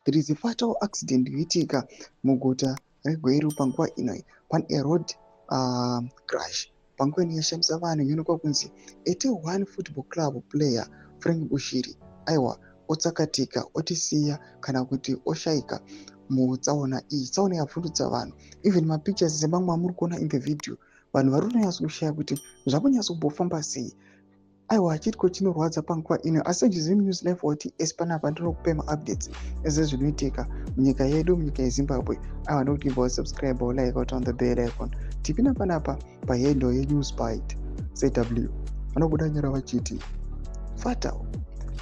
there is a fatal accident yaitika muguta reGweru panguva ino. Pane a road crash panguva ino yashamisa vanhu inoonekwa kunzi 81 football club player Frank Bushiri aiwa otsakatika otisiya kana kuti oshayika mutsaona iyi. Tsaona yavhundutsa vanhu. Even mapictures semamwe amuri kuona in the video, vanhu vari kunyatsokushaya kuti zvakanyatsombofamba sei. Aiwa chitiko chinorwadza panguva ino, asi Chizim News Live wati esi panapa ndinokupai maupdates ese zvinoitika munyika yedu, munyika yeZimbabwe. Aiwa ndokuti bva subscribe or like out on the bell icon. Tipina panapa pahendo yeNewsBite CW vanobuda nyora vachiti fatal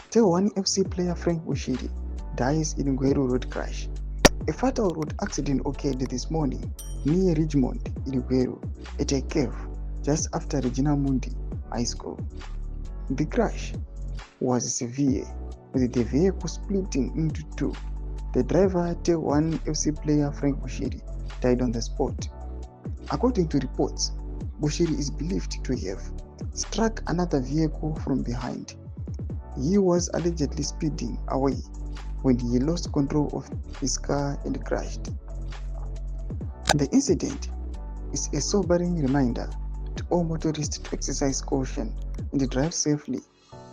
T1 FC player Frank Bushiri dies in Gweru road crash. A fatal road accident occurred this morning near Richmond in Gweru at a cave just after Regina Mundi High School. The crash was severe, with the vehicle splitting into two. The driver, T1 FC player Frank Bushiri, died on the spot. According to reports, Bushiri is believed to have struck another vehicle from behind. He was allegedly speeding away when he lost control of his car and crashed. The incident is a sobering reminder to all motorists to exercise caution and drive safely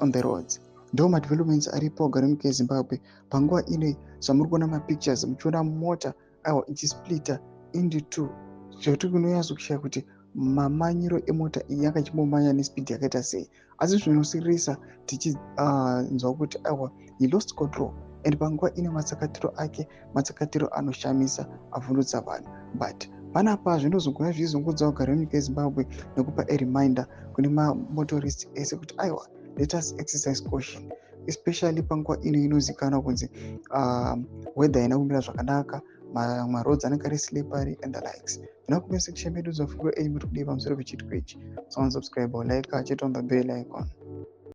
on the roads. Ndo developments aripo kugara munyika yeZimbabwe panguva ino zvamuri kuona mapictures muchiona mota aiwa ichisplita into two. Zvekuti kunyatsokushaya kuti mamanyiro emota iyi yakachimbomanya nespeed yakaita sei, asi zvinosirisa tichinzwa kuti aiwa he lost control and panguva ino matsakatiro ake matsakatiro anoshamisa avhundutsa vanhu. But panapa zvinozogona zvizungudza kugara munyika yeZimbabwe nekupa a reminder kune mamotorists ese kuti aiwa let us exercise caution, especially panguva ino inozikanwa kunzi weather haina kumira zvakanaka, maroads anenge ari slippery and the likes. Ndinakupa section medu dzafundo muri kudii pamusoro pechitiko ichi. So subscribe or like, check on the bell icon.